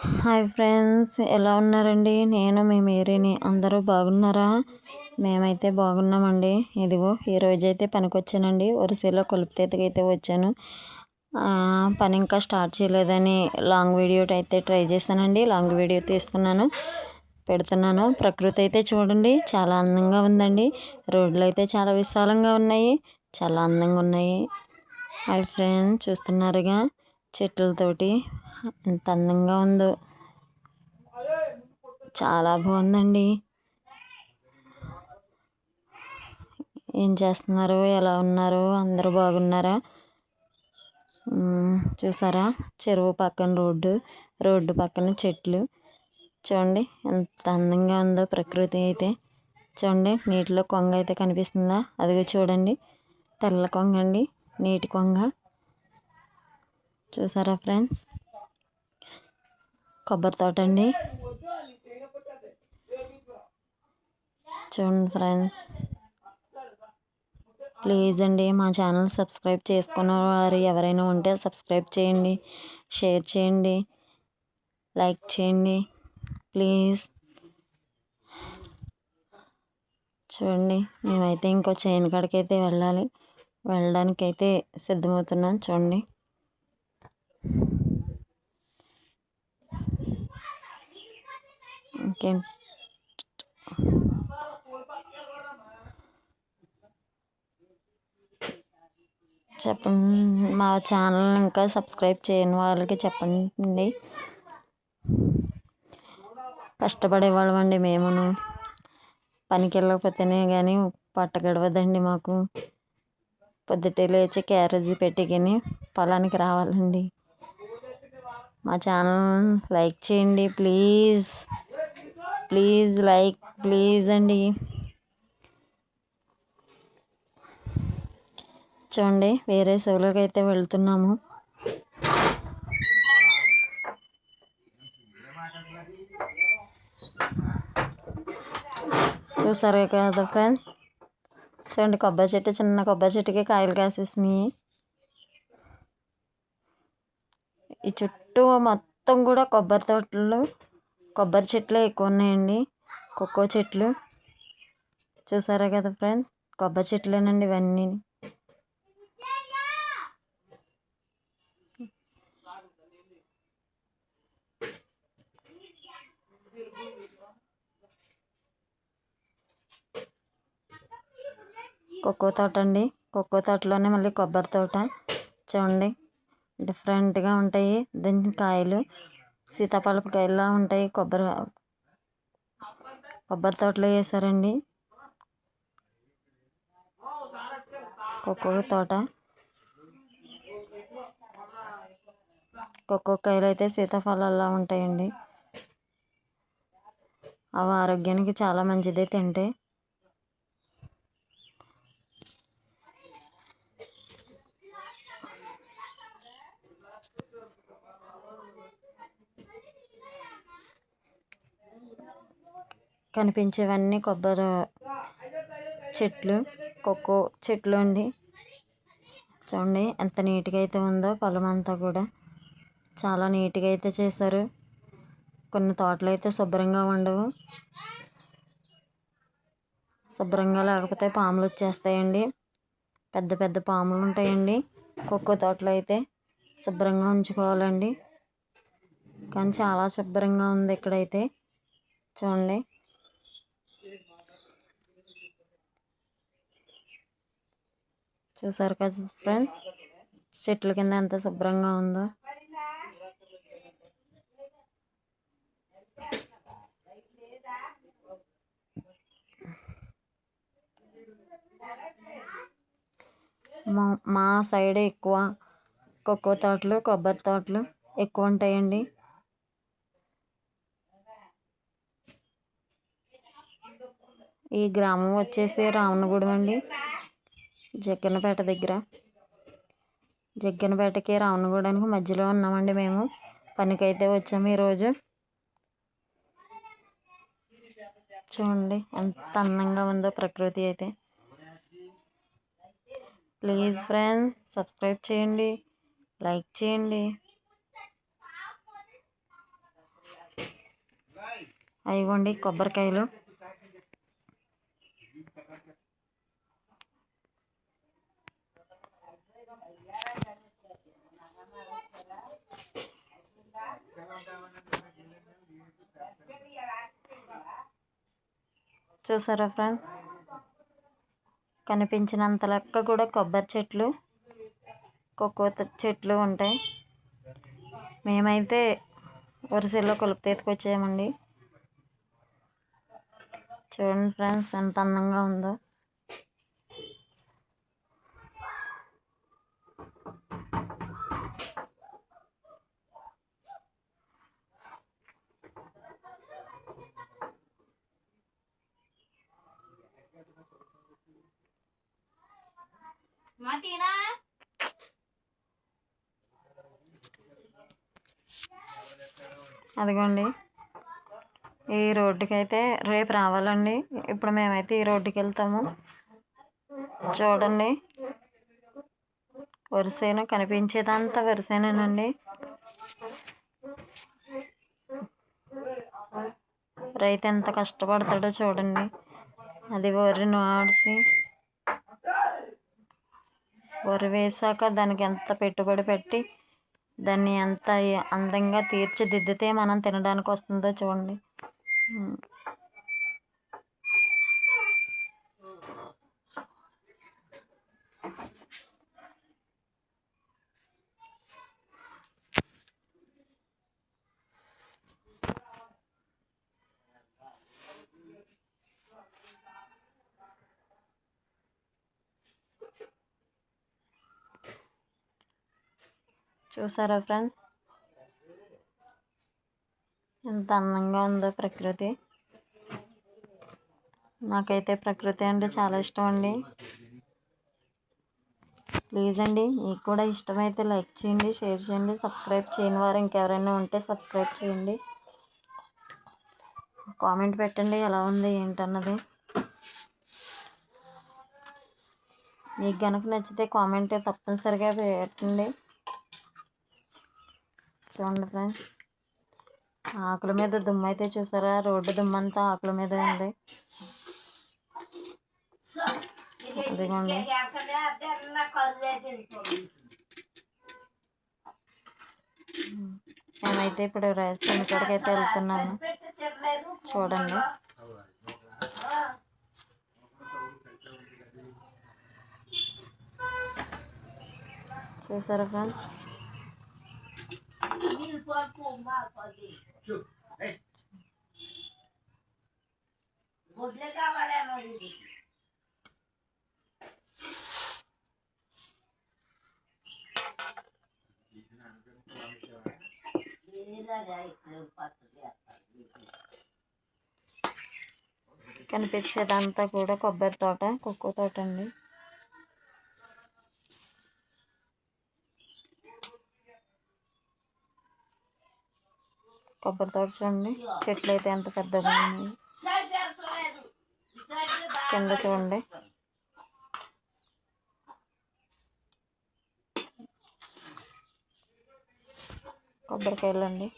Hi friends, ఎలా ఉన్నారండి? నేను మీ మేరీని. అందరూ బాగున్నారా? మేమైతే బాగున్నామండి. ఇదిగో ఈరోజైతే పనికొచ్చానండి. వరిసేలో కొలుపుతీతకైతే వచ్చాను. పని ఇంకా స్టార్ట్ చేయలేదని లాంగ్ వీడియో అయితే ట్రై చేశానండి. లాంగ్ వీడియో తీస్తున్నాను, పెడుతున్నాను. ప్రకృతి అయితే చూడండి, చాలా అందంగా ఉందండి. రోడ్లు అయితే చాలా విశాలంగా ఉన్నాయి, చాలా అందంగా ఉన్నాయి. హాయ్ ఫ్రెండ్స్, చూస్తున్నారుగా చెట్లతోటి ఎంత అందంగా ఉందో. చాలా బాగుందండి. ఏం చేస్తున్నారు? ఎలా ఉన్నారు? అందరూ బాగున్నారా? చూసారా, చెరువు పక్కన రోడ్డు పక్కన చెట్లు చూడండి ఎంత అందంగా ఉందో ప్రకృతి అయితే. చూడండి, నీటిలో కొంగ అయితే కనిపిస్తుందా? అదిగో చూడండి, తెల్ల కొంగ అండి, నీటి కొంగ. చూసారా ఫ్రెండ్స్? కొబ్బరి తోట అండి. చూడండి ఫ్రెండ్స్, ప్లీజ్ అండి మా ఛానల్ సబ్స్క్రైబ్ చేసుకున్న వారు ఎవరైనా ఉంటే సబ్స్క్రైబ్ చేయండి, షేర్ చేయండి, లైక్ చేయండి ప్లీజ్. చూడండి, మేమైతే ఇంకో చేను కాడికైతే వెళ్ళడానికైతే సిద్ధమవుతున్నాం. చూడండి, ఇంకేం చెప్పండి. మా ఛానల్ ఇంకా సబ్స్క్రైబ్ చేయని వాళ్ళకి చెప్పండి. కష్టపడేవాళ్ళమండి మేమును. పనికి వెళ్ళకపోతేనే కానీ పట్ట గడవదండి మాకు. పొద్దుటే లేచి క్యారేజీ పెట్టుకుని పొలానికి రావాలండి. మా ఛానల్ లైక్ చేయండి ప్లీజ్, ప్లీజ్ అండి. చూడండి, వేరే చెవులకి అయితే వెళ్తున్నాము. చూసారు కదా ఫ్రెండ్స్? చూడండి, కొబ్బరి చెట్టు, చిన్న కొబ్బరి చెట్టుకి కాయలు కాసేసినాయి. ఈ చుట్టూ మొత్తం కూడా కొబ్బరి చెట్లు ఎక్కువ ఉన్నాయండి. కోకో చెట్లు చూసారా కదా ఫ్రెండ్స్? కొబ్బరి చెట్లేనండి ఇవన్నీ. కోకో తోట అండి. కోకో తోటలోనే మళ్ళీ కొబ్బరి తోట. చూడండి, డిఫరెంట్గా ఉంటాయి దీని కాయలు. సీతాఫలపు కాయలా ఉంటాయి. కొబ్బరి తోటలో వేసారండి కోకో తోట. కోకో కాయలు అయితే సీతాఫలాల్లా ఉంటాయండి. అవి ఆరోగ్యానికి చాలా మంచిదే తింటే. కనిపించేవన్నీ కొబ్బరి చెట్లు, కోకో చెట్లు అండి. చూడండి ఎంత నీట్గా అయితే ఉందో పొలం అంతా కూడా. చాలా నీట్గా అయితే చేశారు. కొన్ని తోటలు అయితే శుభ్రంగా ఉండవు. శుభ్రంగా లేకపోతే పాములు వచ్చేస్తాయండి. పెద్ద పెద్ద పాములు ఉంటాయండి కోకో తోటలో అయితే. శుభ్రంగా ఉంచుకోవాలండి. కానీ చాలా శుభ్రంగా ఉంది ఇక్కడైతే. చూడండి, చూసారు కదా ఫ్రెండ్స్? చెట్ల కింద ఎంత శుభ్రంగా ఉందో. మా సైడ్ ఎక్కువ కోకో తోటలు, కొబ్బరి తోటలు ఎక్కువ ఉంటాయండి. ఈ గ్రామం వచ్చేసి రావణగూడెం అండి, జగ్గన్నపేట దగ్గర. జగ్గన్నపేటకి రావణగూడెనికి మధ్యలో ఉన్నామండి మేము. పనికైతే వచ్చాము ఈరోజు. చూడండి ఎంత అందంగా ఉందో ప్రకృతి అయితే. ప్లీజ్ ఫ్రెండ్స్, సబ్స్క్రైబ్ చేయండి, లైక్ చేయండి. అయిగోండి కొబ్బరికాయలు. చూసారా ఫ్రెండ్స్, కనిపించినంత లెక్క కూడా కొబ్బరి చెట్లు, కోకో చెట్లు ఉంటాయి. మేమైతే వరిసెల్లో కొలుపు ఎత్తుకొచ్చామండి. చూడండి ఫ్రెండ్స్ ఎంత అందంగా ఉందో. అదిగోండి, ఈ రోడ్డుకి అయితే రేపు రావాలండి. ఇప్పుడు మేమైతే ఈ రోడ్డుకి వెళ్తాము. చూడండి, వరిసేను కనిపించేదంతా వరిసేనేనండి. రైతు ఎంత కష్టపడతాడో చూడండి. అది వరి నాడిసి వరి వేసాక దానికి ఎంత పెట్టుబడి పెట్టి దాన్ని ఎంత అందంగా తీర్చిదిద్దితే మనం తినడానికి వస్తుందో చూడండి. చూసారా ఫ్రెండ్స్, ఎంత అందంగా ఉందో ప్రకృతి. నాకైతే ప్రకృతి అంటే చాలా ఇష్టం అండి. ప్లీజ్ అండి, మీకు కూడా ఇష్టమైతే లైక్ చేయండి, షేర్ చేయండి. సబ్స్క్రైబ్ చేయని వారు ఇంకెవరైనా ఉంటే సబ్స్క్రైబ్ చేయండి. కామెంట్ పెట్టండి ఎలా ఉంది ఏంటన్నది. మీకు కనుక నచ్చితే కామెంట్ తప్పనిసరిగా పెట్టండి. చూడండి ఫ్రెండ్స్, ఆకుల మీద దుమ్ము అయితే చూసారా, రోడ్డు దుమ్మంతా ఆకుల మీద ఉంది. అదిగోండి, మేమైతే ఇప్పుడు రైస్ కాడికి అయితే వెళ్తున్నాము. చూడండి, చూసారా ఫ్రెండ్స్, కనిపించేదంతా కూడా కొబ్బరి తోట, కోకో తోట అండి. కొబ్బరి తోట చూడండి, చెట్లు అయితే ఎంత పెద్దగా ఉన్నాయి. కింద చూడండి, కొబ్బరికాయలు అండి.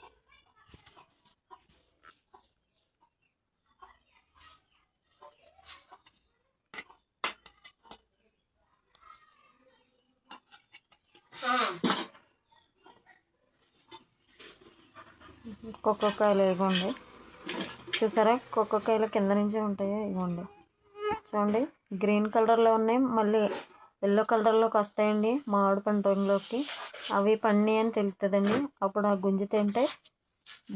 కొక్కొకాయలు ఇవ్వండి. చూసారా, కొక్కొకాయలు కింద నుంచి ఉంటాయో ఇవ్వండి. చూడండి, గ్రీన్ కలర్లో ఉన్నాయి, మళ్ళీ ఎల్లో కలర్లోకి వస్తాయండి మామిడి పండు రంగులోకి. అవి పండి అని తెలుస్తుందండి. అప్పుడు ఆ గుంజి తింటే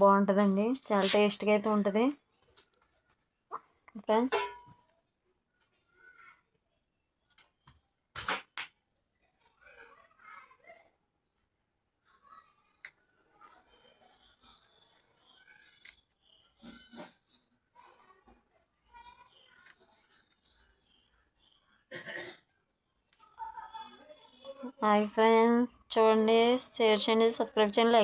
బాగుంటుందండి, చాలా టేస్ట్గా అయితే ఉంటుంది ఫ్రెండ్స్. హాయ్ ఫ్రెండ్స్, చూడండి, షేర్ చేయండి, సబ్స్క్రైబ్ చేయండి, లైక్